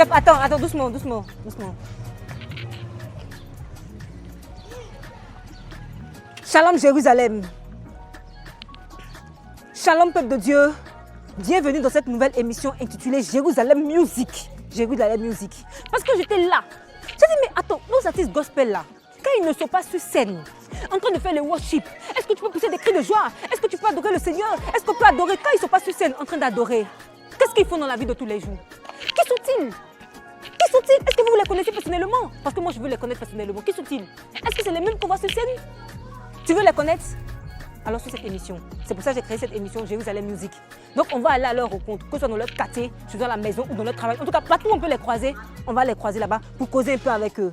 Chef, attends, doucement. Shalom Jérusalem. Shalom peuple de Dieu. Bienvenue dans cette nouvelle émission intitulée Jérusalem Music. Jérusalem Music. Parce que j'étais là. J'ai dit, mais attends, nos artistes gospel là, quand ils ne sont pas sur scène, en train de faire le worship, est-ce que tu peux pousser des cris de joie? Est-ce que tu peux adorer le Seigneur? Est-ce qu'on peut adorer quand ils ne sont pas sur scène en train d'adorer? Qu'est-ce qu'ils font dans la vie de tous les jours? Qui sont-ils? Est-ce que vous les connaissez personnellement? Parce que moi, je veux les connaître personnellement. Qui sont-ils? Est-ce que c'est les mêmes qu'on voit sur scène? Tu veux les connaître? Alors sur cette émission, c'est pour ça que j'ai créé cette émission Jérusalem Music. Donc on va aller à leur rencontre, que ce soit dans leur quartier, que ce soit dans la maison ou dans leur travail. En tout cas, partout où on peut les croiser, on va les croiser là-bas pour causer un peu avec eux.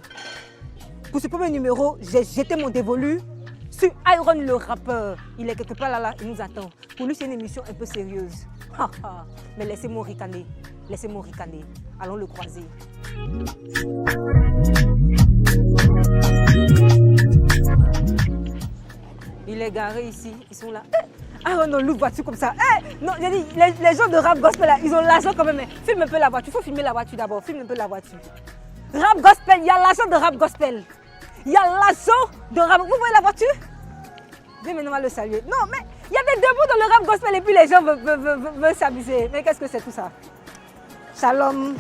Pour ce premier numéro, j'ai jeté mon dévolu sur Iron le rappeur. Il est quelque part là, il nous attend. Pour lui, c'est une émission un peu sérieuse. Mais laissez-moi ricaner. Allons le croiser. Il est garé ici, ils sont là. Iron on loue voiture comme ça. Non, j'ai dit, les gens de rap gospel là, ils ont l'argent quand même. Filme un peu la voiture, il faut filmer la voiture d'abord. Filme un peu la voiture. Rap gospel, il y a l'argent de rap gospel. Il y a l'argent de rap. Vous voyez la voiture? Viens maintenant, on va le saluer. Non, mais il y a des debout dans le rap gospel et puis les gens veulent s'amuser. Mais qu'est-ce que c'est tout ça? Shalom.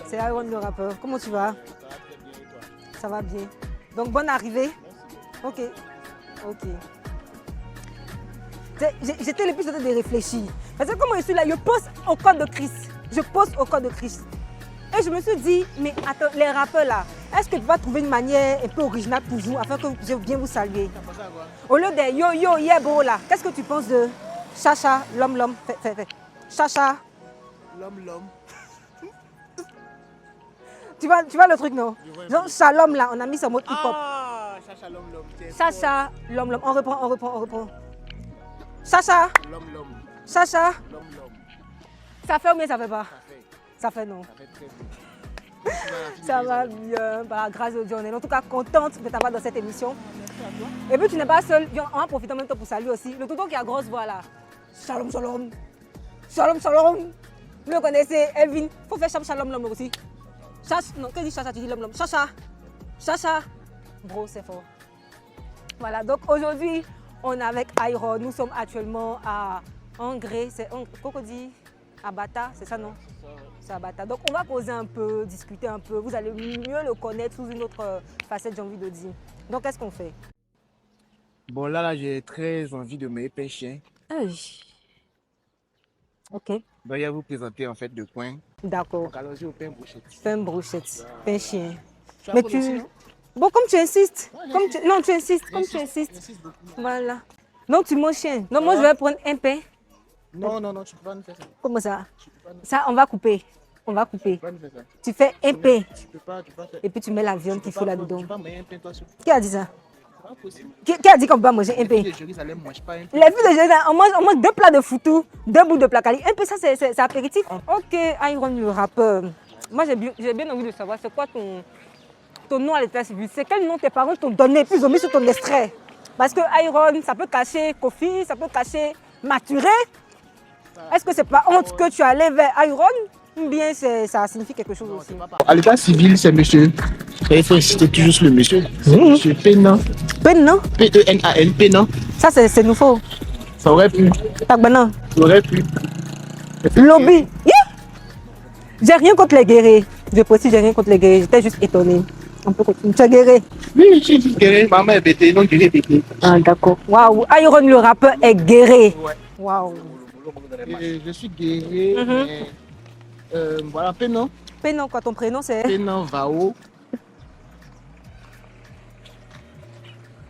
C'est Iron le rappeur. Comment tu vas? Ça va bien. Donc bonne arrivée. Ok. J'étais le plus en train de réfléchir. Parce que comment je suis là, je pose au corps de Christ. Et je me suis dit, mais attends, les rappeurs là, est-ce que tu vas trouver une manière un peu originale pour vous, afin que je vienne vous saluer? Au lieu de yo, yeah, bro là, qu'est-ce que tu penses de Chacha, l'homme, fais. Chacha. L'homme. Tu vois le truc, non? Genre, Shalom là, on a mis ce mot hip-hop. Ah, Chacha, l'homme. Chacha, l'homme. On reprend. Chacha. L'homme. Chacha. L'homme. Ça fait ou bien ça fait pas? Ça fait non. Ça fait très bien. Ça va bien, bah, grâce au Dieu. On est en tout cas contente de t'avoir dans cette émission. Et puis tu n'es pas seule, on va profiter en même temps pour saluer aussi le tonton qui a grosse voix là. Shalom. Vous le connaissez, Elvin. Faut faire shalom l'homme aussi. Non, que dit Chacha? Tu dis l'homme. Chacha. Bro, c'est fort. Voilà, donc aujourd'hui, on est avec Iron. Nous sommes actuellement à Angré, c'est Cocody, à Bata, c'est ça non? C'est à Bata. Donc on va causer un peu, discuter un peu. Vous allez mieux le connaître sous une autre facette, j'ai envie de dire. Donc qu'est-ce qu'on fait? Bon, là, j'ai très envie de me pain chien. Ok. Donc, il va vous présenter en fait de coin. D'accord. Donc, allons-y au pain brochette. Pain brochette, pain chien. Tu Mais as aussi, non? Bon, comme tu insistes. Ouais, Tu insistes. J'insiste beaucoup. Voilà. Donc tu manges chien. Non, moi je vais prendre un pain. Non, tu peux pas nous faire ça. Comment ça? Tu peux pas nous Ça, on va couper. tu peux pas nous faire ça. Tu fais un pain. Tu peux pas faire. Et puis tu mets la viande qu'il faut là-dedans. Tu peux pas manger un pain toi seul. Qui a dit ça? C'est pas possible. Qui a dit qu'on peut pas manger un pain? Les filles de Jérusalem ne mangent pas un pain. Les filles de Jérusalem, on mange 2 plats de foutou, 2 bouts de placali. Un peu ça, c'est apéritif. Ok, Iron le rappeur. Moi, j'ai bien envie de savoir, c'est quoi ton nom à l'état civil? C'est quel nom tes parents t'ont donné, puis ils ont mis sur ton extrait? Parce que Iron, ça peut cacher Kofi, ça peut cacher Maturé. Est-ce que c'est pas honte que tu allais vers Iron? Ou bien ça signifie quelque chose aussi? À l'état civil, c'est monsieur. Il faut insister toujours sur le monsieur. C'est monsieur Pénan. Pénan? P-E-N-A-N, Pénan. Ça, c'est nouveau. Ça aurait pu. Tagbanan. Ça aurait pu. Lobby. Yeah! J'ai rien contre les guerriers. Je précise, j'ai rien contre les guerriers. J'étais juste étonnée. On peut continuer. Tu es guerrier? Oui, je suis guéri. Maman est bêtée, non guéri bêtée. Ah, d'accord. Waouh, Iron le rappeur est guerrier. Ouais. Waouh. Je suis guéri, mais voilà, Pénan. Pénan, quoi, ton prénom c'est? Pénan Vao.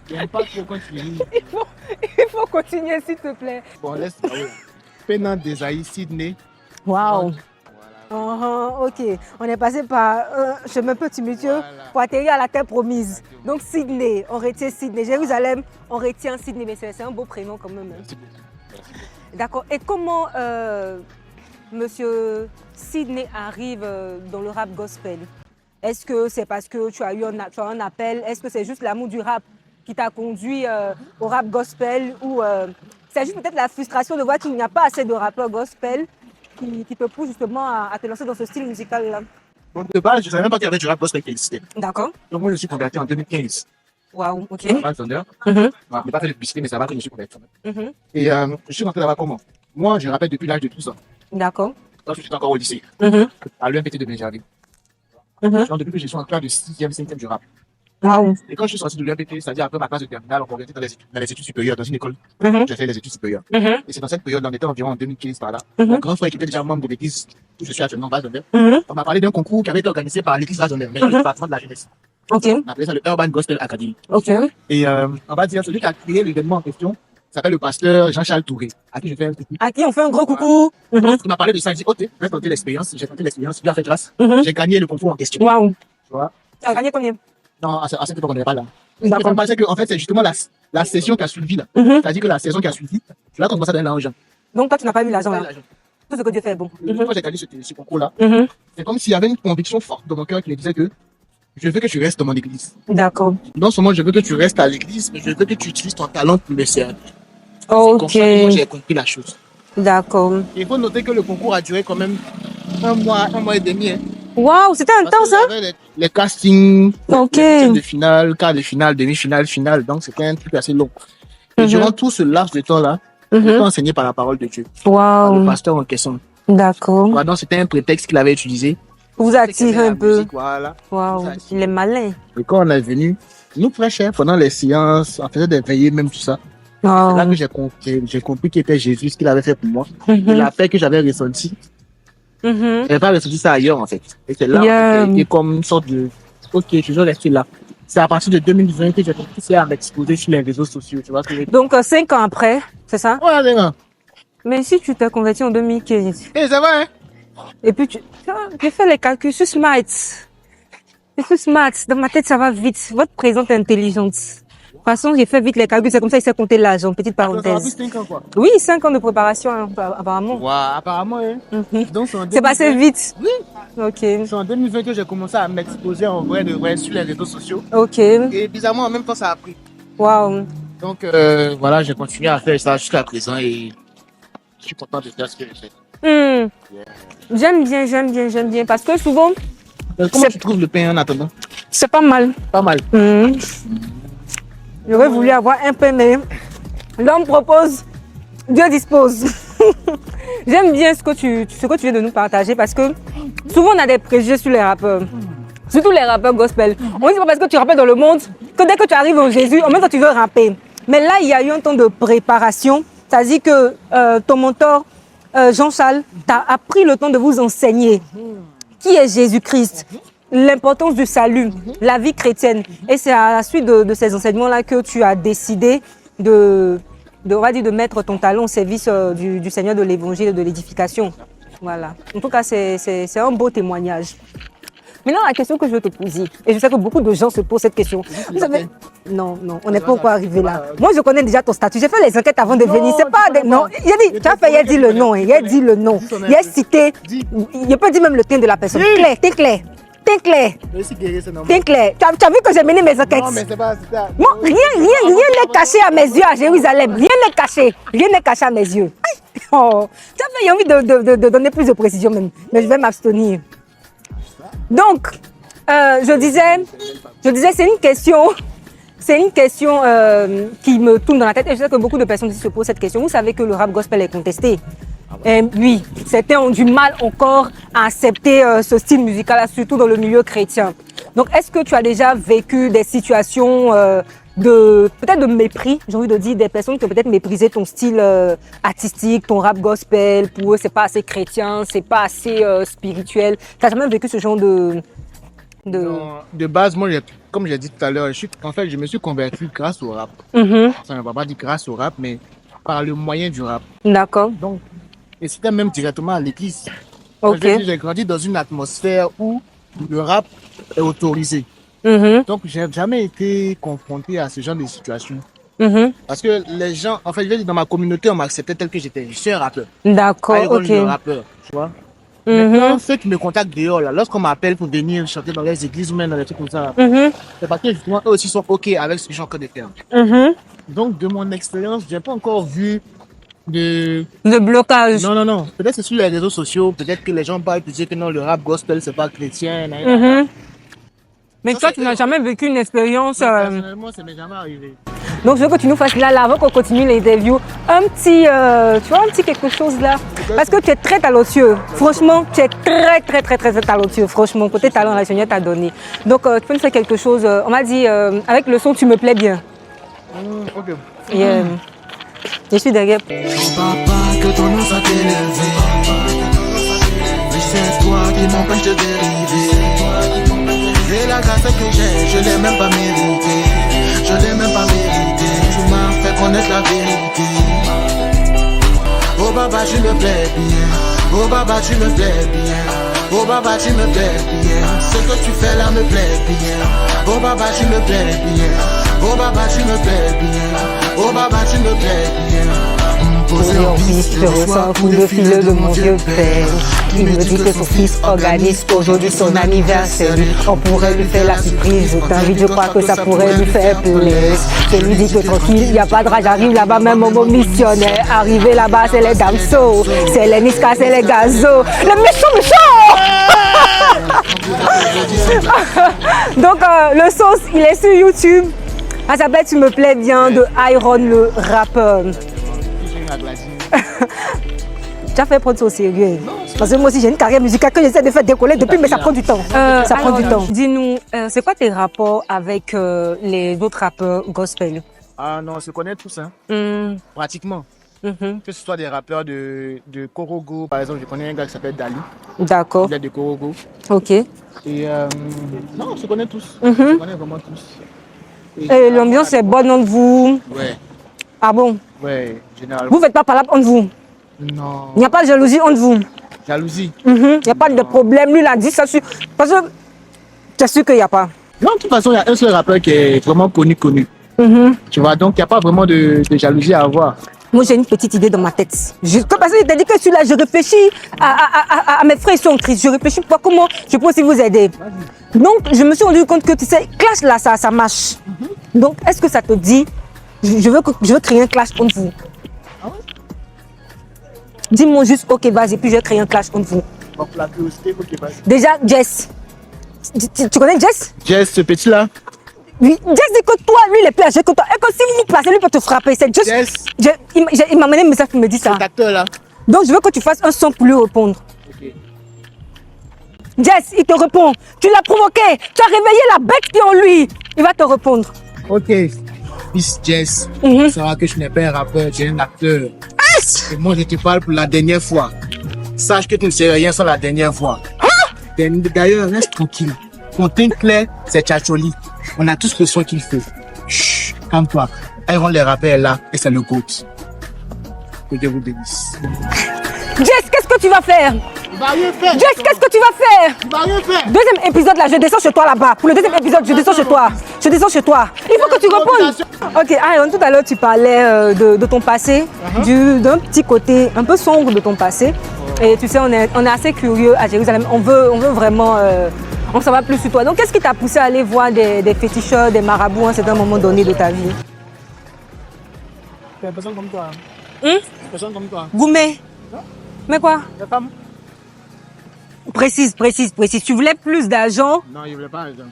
J'aime pas trop quand tu lis. Il faut continuer, s'il te plaît. Bon, laisse Vao. Pénan Desailly, Sydney. Waouh. Voilà. Ok, on est passé par un chemin peu tumultueux pour atterrir à la terre promise. Donc Sydney, on retient Sydney. Jérusalem, on retient Sydney, mais c'est un beau prénom quand même. Merci beaucoup. D'accord. Et comment Monsieur Sydney arrive dans le rap gospel? Est-ce que c'est parce que tu as eu un appel? Est-ce que c'est juste l'amour du rap qui t'a conduit au rap gospel? Ou c'est juste peut-être la frustration de voir qu'il n'y a pas assez de rappeurs gospel? qui te pousse justement à te lancer dans ce style musical-là? Donc, de base, je ne savais même pas qu'il y avait du rap gospel qui existait. D'accord. Donc, moi, je suis converti en 2015. Waouh, ok. Pas Thunder. Mhm, Je n'ai pas fait de publicité, mais ça va que je suis converti. mhm. Et je suis rentré là-bas comment? Moi, je rappelle depuis l'âge de 12 ans. D'accord. Quand j'étais encore au lycée, Mhm, à l'UMPT de Benjamin. mhm. Donc, depuis que je suis en classe de 6e, 5e, je rappe. Waouh. Et quand je suis sorti de l'UMPT, c'est-à-dire après ma classe de terminale, on convertit dans les études supérieures, dans une école. Mhm, J'ai fait les études supérieures. mhm, Et c'est dans cette période, on était environ en 2015 par là. Mhm. Mon grand frère qui était déjà membre de l'église où je suis actuellement, Bazonder, mhm. on m'a parlé d'un concours qui avait été organisé par l'église Bazonder, mais le département de la jeunesse. Ok, On appelait ça le Urban Gospel Academy. ok. Et on va dire, celui qui a créé l'événement en question s'appelle le pasteur Jean-Charles Touré, à qui je fais un coucou. À qui on fait un gros coucou? Mhm, Il m'a parlé de ça, il dit, ok, je vais tenter l'expérience. J'ai tenté l'expérience, Dieu a fait grâce. mhm. J'ai gagné le concours en question. Waouh. Tu vois? Tu as gagné combien? Non, à cette époque, on n'était pas là. Mais D'accord. ça me paraissait que, en fait, c'est justement la session qui a suivi, là. Mhm. C'est-à-dire que la saison qui a suivi, c'est là qu'on commence à donner l'argent. Donc toi, tu n'as pas eu l'argent là. Tout ce que Dieu fait est bon. Quand j'ai gagné ce concours-là, Mhm. c'est comme s'il y avait une conviction forte dans mon cœur qui me disait que je veux que tu restes dans mon église. D'accord. Non seulement je veux que tu restes à l'église, mais je veux que tu utilises ton talent pour me servir. Comme Ok. ça, moi, j'ai compris la chose. D'accord. Il faut noter que le concours a duré quand même un mois et demi. Hein. Waouh, c'était Parce intense, qu'il y hein? avait les castings, Ok. les huitièmes de finale, quart de finale, demi-finale, finale. Donc, c'était un truc assez long. Et Mhm. durant tout ce laps de temps-là, j'étais Mhm. enseigné par la parole de Dieu, par le Waouh. pasteur en question. D'accord. Voilà, donc, c'était un prétexte qu'il avait utilisé. Vous Qu'il y attirez avait un la peu. musique, voilà. Waouh. Il est malin. Et quand on est venu, nous, frères chers, pendant les séances, on faisait des veillées, même tout ça. C'est là Waouh. que j'ai compris qui était Jésus, ce qu'il avait fait pour moi. Et Mhm. la paix que j'avais ressentie, Mhm. je n'avais pas ressenti ça ailleurs, en fait. Et c'est là Yeah. qu'il y a comme une sorte de, ok, je vais rester là. C'est à partir de 2020 que j'ai commencé à m'exposer sur les réseaux sociaux, tu vois ce que je veux dire? Donc 5 ans après, c'est ça? Ouais, c'est vrai. Mais si tu t'es converti en 2015, Eh, ça va, hein? et puis j'ai fait les calculs, je suis smart. Je suis smart. Dans ma tête, ça va vite. Votre présente est intelligente. De toute façon, j'ai fait vite les calculs. C'est comme ça, il s'est compté l'argent. Petite Ça va plus parenthèse. 5 ans, quoi. Oui, 5 ans de préparation, hein, apparemment. Ouais, apparemment, hein. Mhm. Donc, c'est en C'est passé 2020 vite. Oui. Ok. C'est en 2020 que j'ai commencé à m'exposer en vrai de vrai sur les réseaux sociaux. Ok. Et bizarrement, en même temps, ça a pris. Waouh. Donc, voilà, j'ai continué à faire ça jusqu'à présent et je suis content de faire ce que je fais. Hmm. J'aime bien. Parce que souvent, Comment tu trouves le pain en attendant? c'est pas mal. Pas mal. Hmm. J'aurais voulu avoir un peu, mais l'homme propose, Dieu dispose. J'aime bien ce que tu viens de nous partager parce que souvent on a des préjugés sur les rappeurs. Surtout les rappeurs gospel. On dit pas parce que tu rappelles dans le monde que dès que tu arrives en Jésus, en même temps tu veux rapper. Mais là, il y a eu un temps de préparation. C'est-à-dire que ton mentor, Jean-Charles, t'a appris le temps de vous enseigner qui est Jésus-Christ, l'importance du salut, la vie chrétienne. Et c'est à la suite de ces enseignements-là que tu as décidé on va dire, de mettre ton talent au service du Seigneur, de l'évangile et de l'édification. Voilà. En tout cas, c'est un beau témoignage. Maintenant, la question que je veux te poser, et je sais que beaucoup de gens se posent cette question. Vous savez, non, on n'est pas encore arrivé là. Moi, je connais déjà ton statut. J'ai fait les enquêtes avant de venir. C'est pas des non. Il a dit, tu as fait, il a dit le nom. Il a dit le nom. Il a cité. Il peut dire même le teint de la personne. Claire, t'es clair. T'es clair. T'es clair. Tu as vu que j'ai mené mes enquêtes. Non, mais c'est pas ça. Moi, rien n'est caché à mes yeux à Jérusalem. Rien n'est caché. Rien n'est caché à mes yeux. Oh, tu as fait, il y a envie de donner plus de précision même. Mais je vais m'abstenir. Donc, je disais, c'est une question qui me tourne dans la tête et je sais que beaucoup de personnes ici se posent cette question. Vous savez que le rap gospel est contesté. Et oui, certains ont du mal encore à accepter ce style musical, surtout dans le milieu chrétien. Donc, est-ce que tu as déjà vécu des situations peut-être de mépris, j'ai envie de dire, des personnes qui ont peut-être méprisé ton style artistique, ton rap gospel, pour eux c'est pas assez chrétien, c'est pas assez spirituel. Tu n'as jamais vécu ce genre de... Non, de base, moi, comme j'ai dit tout à l'heure, je me suis converti grâce au rap. Mhm. Ça ne va pas dire grâce au rap, mais par le moyen du rap. D'accord. Donc, et c'était même directement à l'église. Ok. J'ai grandi dans une atmosphère où le rap est autorisé. Mhm. Donc, j'ai jamais été confronté à ce genre de situation. Mhm. Parce que les gens, en fait, je vais dire, dans ma communauté, on m'acceptait tel que j'étais. Je suis un rappeur. D'accord, Pas ok. de rappeur, tu vois. Mhm. Maintenant, ceux qui me contactent dehors, là, lorsqu'on m'appelle pour venir chanter dans les églises ou même dans des trucs comme ça, Mhm. c'est parce que justement, eux aussi sont OK avec ce que j'ai en train de faire. Mhm. Donc, de mon expérience, j'ai pas encore vu de blocage. Non, non, non. Peut-être c'est sur les réseaux sociaux. Peut-être que les gens parlent de dire que non, le rap gospel, c'est pas chrétien. Mhm. Mais Ça, toi, c'est tu n'as eux. jamais vécu une expérience. Personnellement, ça m'est jamais arrivé. Donc, je veux que tu nous fasses là, avant qu'on continue l'interview, un petit, tu vois, un petit quelque chose là. Parce que tu es très talentueux. Franchement, tu es très talentueux. Franchement, côté talent, la Seigneur t'a donné. Donc, tu peux nous faire quelque chose. On m'a dit, avec le son, tu me plais bien. Ok. Et, je suis derrière. Papa, que ton nom soit élevé. Oui, c'est toi qui m'empêche de dériver. Et la grâce que j'ai, je l'ai même pas mérité. Je l'ai même pas mérité. Tu m'as fait connaître la vérité. Oh Baba, tu me plais bien. Oh Baba, tu me plais bien. Oh Baba, tu me plais bien. Ce que tu fais là me plaît bien. Oh Baba, tu me plais bien. Oh Baba, tu me plais bien. Oh Baba, tu me plais bien. Posé en piste, je reçois un coup de fil de mon vieux père. Il me dit que son fils organise aujourd'hui son anniversaire. On pourrait lui faire la surprise. Je t'invite, je crois que ça pourrait lui faire plaisir. Je lui dis que tranquille, il n'y a pas de rage. J'arrive là-bas, même au mot missionnaire. Arrivé là-bas, c'est les damso, c'est les niska, c'est les gazos. Le méchant! Donc, le sauce, il est sur YouTube. Ça s'appelle Tu me plais bien de Iron, le rappeur. Tu as fait prendre ça au sérieux. Parce que moi aussi j'ai une carrière musicale que j'essaie de faire décoller depuis, mais ça prend du temps. Ça prend du temps. Dis-nous, c'est quoi tes rapports avec les autres rappeurs gospel? Ah non, on se connaît tous, hein. Pratiquement. Mhm. Que ce soit des rappeurs de Korogo, par exemple, je connais un gars qui s'appelle Dali. D'accord. Il est de Korogo. Ok. Et non, on se connaît tous. On se connaît vraiment tous. Et l'ambiance est bonne entre vous? Ouais, Ah bon? ouais, généralement. Vous faites pas palabre entre vous? Non. Il n'y a pas de jalousie entre vous? Jalousie. Il n'y a pas de problème. Lui, il a dit ça sur... Parce que tu es sûr qu'il n'y a pas. Non, de toute façon, il y a un seul rappeur qui est vraiment connu. Tu vois, donc il n'y a pas vraiment de jalousie à avoir. Moi, j'ai une petite idée dans ma tête. Parce que je t'ai dit que celui-là, je réfléchis à mes frères, ils sont en crise. Je réfléchis pas comment je peux aussi vous aider. Donc, je me suis rendu compte que, tu sais, clash là, ça marche. Donc, est-ce que ça te dit, je veux créer un clash entre vous? Dis-moi juste, ok, vas-y, puis je vais créer un clash entre vous. Donc la curiosité, ok, vas-y. Déjà, Jess. Tu connais Jess? Jess, ce petit-là. Oui, Jess dit que toi, lui, il est plus âgé que toi. Et que si vous vous placez, lui peut te frapper. C'est juste... Jess. Il m'a amené un message pour me dire ça. Cet acteur-là. Donc, je veux que tu fasses un son pour lui répondre. Ok. Jess, il te répond. Tu l'as provoqué. Tu as réveillé la bête qui est en lui. Il va te répondre. Ok. Miss Jess, tu sauras que je n'ai pas un rappeur, j'ai un acteur. Et moi, je te parle pour la dernière fois. Sache que tu ne sais rien sans la dernière fois. D'ailleurs, reste tranquille. Ton teint clair, c'est Tchacholi. On a tous le son qu'il faut. Chut, calme-toi. Iron les rappeurs là, et c'est le GOAT. Que Dieu vous bénisse. Jess, qu'est-ce que tu vas faire? Il va rien faire. Jess, qu'est-ce que tu vas faire? Il va rien faire. Deuxième épisode là, je descends chez toi là-bas. Pour le deuxième épisode, je descends chez toi. Je descends chez toi. Il faut que tu répondes. Ok, Iron, tout à l'heure tu parlais de ton passé, d'un petit côté un peu sombre de ton passé. Et tu sais, on est assez curieux à Jérusalem. On veut vraiment en savoir plus sur toi. Donc, qu'est-ce qui t'a poussé à aller voir des féticheurs, des marabouts à un certain moment donné de ta vie? C'est une personne comme toi. Une personne comme toi. Goumé. Mais quoi? La femme? Précise. Tu voulais plus d'argent? Non, il ne voulait pas argent.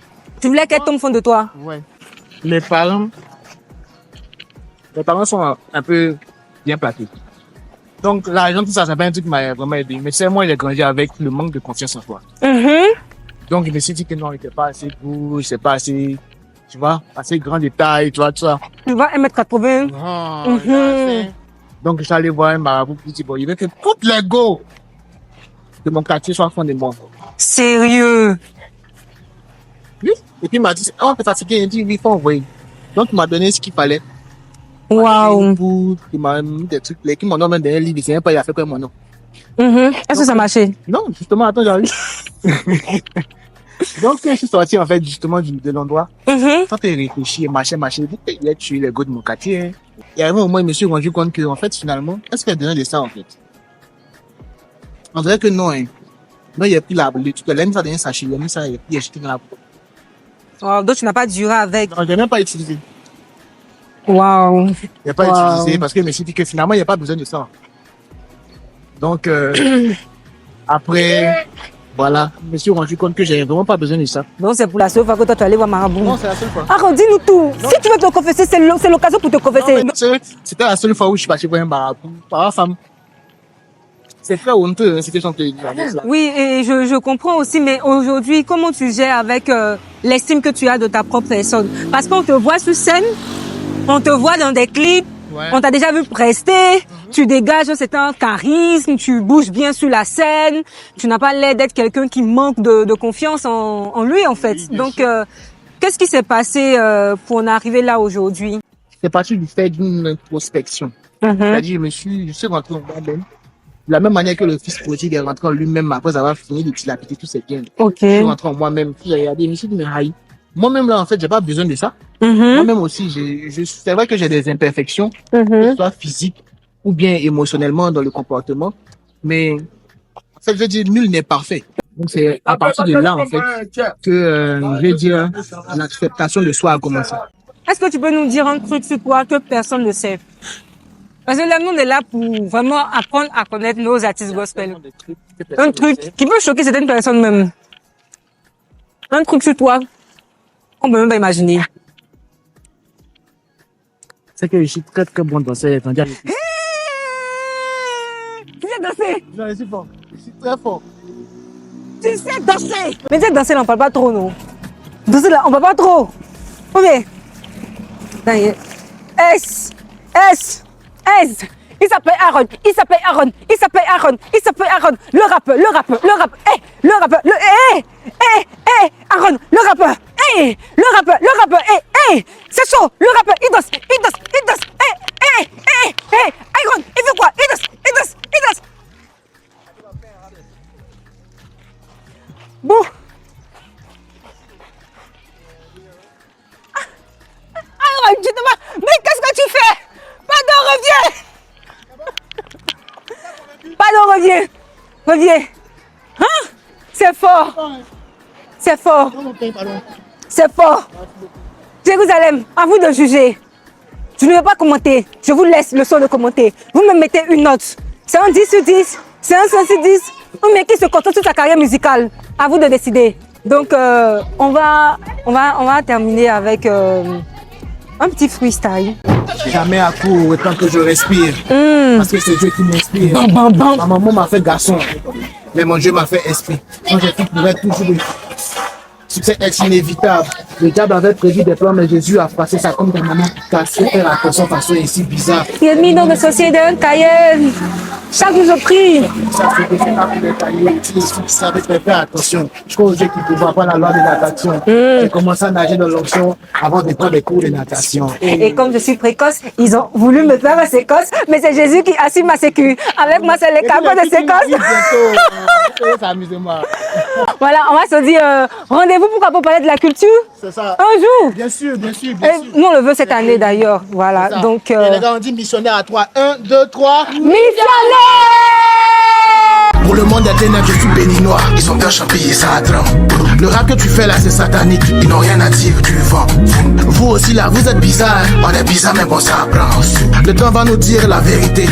Tu voulais qu'elle tombe fond de toi? Ouais. Les parents sont un peu bien placés. Donc, l'argent, tout ça, c'est pas un truc qui m'a vraiment aidé. Mais c'est moi, j'ai grandi avec le manque de confiance en soi. Donc, je me suis dit que non, il n'était pas assez beau, c'est pas assez, tu vois, assez grand de taille, tu vois, tout ça. Tu vois 1m80? Non, donc, je suis allé voir un marabout qui dit, bon, il veut que toutes les go de mon quartier soient fond de moi. Sérieux? Oui. Et puis, il m'a dit, oh, t'es fatigué, il dit, oui, il faut envoyer. Donc, il m'a donné ce qu'il fallait. Waouh! Il m'a mis des trucs, qui m'ont donné des livres, il sait même pas, il a fait quoi, mon nom. Est-ce que ça marchait? Non, justement, attends, j'arrive. Donc, quand je suis sorti, en fait, justement, de l'endroit, quand j'ai réfléchi, machin, il a tué les gars de mon quartier. Hein. Et à un moment, je me suis rendu compte que, en fait, finalement, est-ce qu'il a donné de ça, en fait? On dirait que non, hein. Non, il a pris le truc, il a mis ça dans un sachet, il a mis ça, il a jeté dans la peau. Oh, donc, tu n'as pas duré avec. Non, je n'ai même pas utilisé. Waouh. Il n'y a pas utilisé parce que je me suis dit que finalement, il n'y a pas besoin de ça. Donc, après, voilà, je me suis rendu compte que j'avais vraiment pas besoin de ça. Donc c'est pour la seule fois que toi tu es allé voir Marabout. Non, c'est la seule fois. Aaron, dis-nous tout. Si tu veux te confesser, c'est l'occasion pour te confesser. Non, c'était la seule fois où je suis parti voir un marabout par la femme. C'est très honteux, hein, c'était son pays. Oui, et je comprends aussi, mais aujourd'hui, comment tu gères avec l'estime que tu as de ta propre personne? Parce qu'on te voit sur scène, on te voit dans des clips, Ouais. on t'a déjà vu prester, tu dégages un certain charisme, tu bouges bien sur la scène, tu n'as pas l'air d'être quelqu'un qui manque de confiance en lui, en fait. Oui, Donc, qu'est-ce qui s'est passé pour en arriver là aujourd'hui? C'est parti du fait d'une introspection. C'est-à-dire, je suis rentré en moi-même. De la même manière que le fils prodigue est rentré en lui-même après avoir fini de dilapider tous ses biens. Ok. Je suis rentré en moi-même. Puis j'ai regardé, je me suis dit, mais aïe. Moi-même, là, en fait, j'ai pas besoin de ça. Moi-même aussi, c'est vrai que j'ai des imperfections, que ce soit physiques ou bien émotionnellement dans le comportement. Mais, en fait, je veux dire, nul n'est parfait. Donc, c'est à partir de là, en fait, que, je veux dire, l'acceptation de soi a commencé. Est-ce que tu peux nous dire un truc sur toi que personne ne sait? Parce que là, nous, on est là pour vraiment apprendre à connaître nos artistes gospel. Un truc qui peut choquer certaines personnes même. Un truc sur toi, on peut même pas imaginer. C'est que je suis très très bon danseur. Tu sais danser? Non, je suis fort. Je suis très fort. Tu sais danser? Mais tu sais danser, là, on parle pas trop, non? Danser, là, on parle pas trop. Ok. S. Il s'appelle Aaron. Le rappeur. Aaron, le rappeur. C'est chaud. Le rappeur, il danse. Aaron, il fait quoi? Il danse. Bon. Aaron, tu te vois. Mais qu'est-ce que tu fais? Pardon, reviens. Hein? C'est fort. Jérusalem, à vous de juger. Je ne vais pas commenter. Je vous laisse le soin de commenter. Vous me mettez une note. C'est un 10 sur 10. C'est un 5 sur 10. Ou mais qui se concentre sur sa carrière musicale. À vous de décider. Donc, on va terminer avec un petit freestyle. Jamais à court autant que je respire. Parce que c'est Dieu qui m'inspire. Bam. Ma maman m'a fait garçon, mais mon Dieu m'a fait esprit. Quand j'ai fait pour être toujours le succès est inévitable. Le diable avait prévu des plans, mais Jésus a passé ça comme des mamans car c'était la façon ici bizarre. Il est mis dans le société d'un cahier. Chaque jour je prie. Ça fait que c'est pas pour les tailler. Tu savais faire attention. Je crois au Dieu qui pouvait avoir la loi de natation. J'ai commencé à nager dans l'option avant de prendre des cours de natation. Et comme je suis précoce, ils ont voulu me faire ma séquence, mais c'est Jésus qui assure ma sécu. Avec moi, c'est les câbles de séquence. Ça amuse-moi. Voilà, on va se dire rendez-vous pour parler de la culture. C'est ça. Un jour. Bien sûr. Nous, on le veut cette année d'ailleurs. Voilà. Donc, Et les gars, on dit missionnaire à 3. 1, 2, 3. missionnaire! Pour le monde des ténèbres, je suis béninois. Ils ont peur champiller ça à trempe. Le rap que tu fais là, c'est satanique. Ils n'ont rien à dire du vent. Vous aussi là, vous êtes bizarres. On est bizarre, mais bon, ça apprend. Le temps va nous dire la vérité.